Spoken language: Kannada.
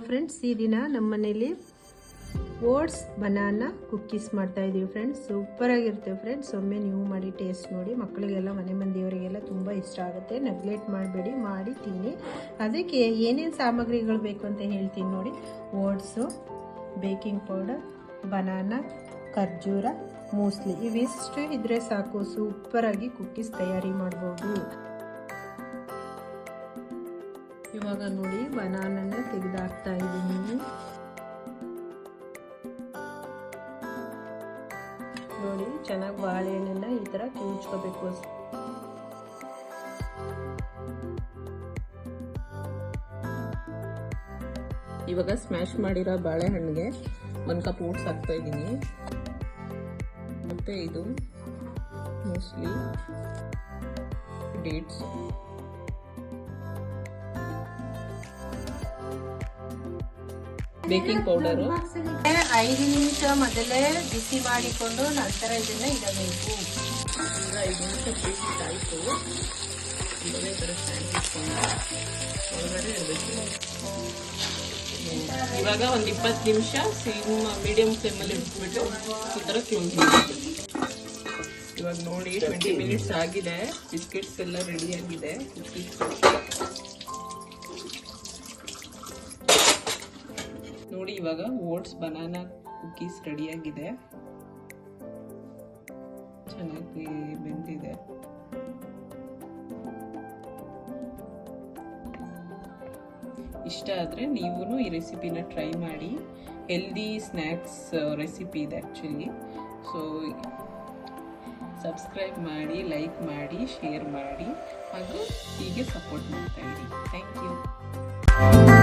ಫ್ರೆಂಡ್ಸ್, ಈ ದಿನ ನಮ್ಮ ಮನೇಲಿ ಓಟ್ಸ್ ಬನಾನಾ ಕುಕ್ಕೀಸ್ ಮಾಡ್ತಾ ಇದೀವಿ ಫ್ರೆಂಡ್ಸ್. Super ಆಗಿರ್ತೇವೆ friends. ಒಮ್ಮೆ ನೀವು ಮಾಡಿ ಟೇಸ್ಟ್ ನೋಡಿ. ಮಕ್ಕಳಿಗೆಲ್ಲ, ಮನೆ ಮಂದಿಯವರಿಗೆಲ್ಲ ತುಂಬ ಇಷ್ಟ ಆಗುತ್ತೆ. ನೆಗ್ಲೆಕ್ಟ್ ಮಾಡಬೇಡಿ, ಮಾಡಿ ತಿನ್ನಿ. ಅದಕ್ಕೆ ಏನೇನು ಸಾಮಗ್ರಿಗಳು ಬೇಕು ಅಂತ ಹೇಳ್ತೀನಿ ನೋಡಿ. ಓಟ್ಸು, ಬೇಕಿಂಗ್ ಪೌಡರ್, ಬನಾನಾ, ಖರ್ಜೂರ, ಮೂಸ್ಲಿ ಇವಿಷ್ಟು ಇದ್ರೆ ಸಾಕು. ಸೂಪರಾಗಿ ಕುಕ್ಕೀಸ್ ತಯಾರಿ ಮಾಡ್ಬೋದು. ಇವಾಗ ನೋಡಿ, ಬನಾನನ್ನ ತೆಗೆದಾಕ್ತಾ ಇದ್ದೀನಿ. ನೋಡಿ, ಚೆನ್ನಾಗಿ ಬಾಳೆಹಣ್ಣನ್ನ ಈ ತರ ಕಿವುಚ್ಕೋಬೇಕು. ಇವಾಗ ಸ್ಮ್ಯಾಶ್ ಮಾಡಿರೋ ಬಾಳೆಹಣ್ಣಿಗೆ 1 ಕಪ್ ಓಟ್ಸ್ ಹಾಕ್ತಾ ಇದ್ದೀನಿ. ಮತ್ತೆ ಇದು ಮೂಸ್ಲಿ, ಡೇಟ್ಸ್, ಬೇಕಿಂಗ್ ಪೌಡರ್ 5 ನಿಮಿಷ ಮೊದಲೇ ಬಿಸಿ ಮಾಡಿಕೊಂಡು ನಂತರ ಇದನ್ನ ಇಡಬೇಕು. ಈಗ 5 ನಿಮಿಷ ಬೇಕಿಟ್ ಆಯಿತು. ಇದೇ ಥರ ಸ್ಟ್ಯಾಂಡ್ ಇಟ್ಕೊಂಡು ಒಳಗಡೆ ಇಡಬೇಕು. ಇವಾಗ ಒಂದು 20 ನಿಮಿಷ ಮೀಡಿಯಂ ಫ್ಲೇಮಲ್ಲಿ ಇಟ್ಬಿಟ್ಟು ಈ ಥರ ಕ್ಲೋಸ್ ಮಾಡಬೇಕು. ಇವಾಗ ನೋಡಿ 20 ಮಿನಿಟ್ಸ್ ಆಗಿದೆ. ಬಿಸ್ಕೆಟ್ಸ್ ಎಲ್ಲ ರೆಡಿ ಆಗಿದೆ. ನೋಡಿ, ಇವಾಗ ಓಟ್ಸ್ ಬನಾನಾ ಕುಕ್ಕೀಸ್ ರೆಡಿಯಾಗಿದೆ. ಚೆನ್ನಾಗಿ ಬೆಂದಿದೆ. ಇಷ್ಟ ಆದರೆ ನೀವು ಈ ರೆಸಿಪಿನ ಟ್ರೈ ಮಾಡಿ. ಹೆಲ್ದಿ ಸ್ನ್ಯಾಕ್ಸ್ ರೆಸಿಪಿ ಇದೆ ಆ್ಯಕ್ಚುಲಿ. ಸೊ ಸಬ್ಸ್ಕ್ರೈಬ್ ಮಾಡಿ, ಲೈಕ್ ಮಾಡಿ, ಶೇರ್ ಮಾಡಿ ಹಾಗೂ ಹೀಗೆ ಸಪೋರ್ಟ್ ಮಾಡ್ತಾ ಇರಿ. Thank you.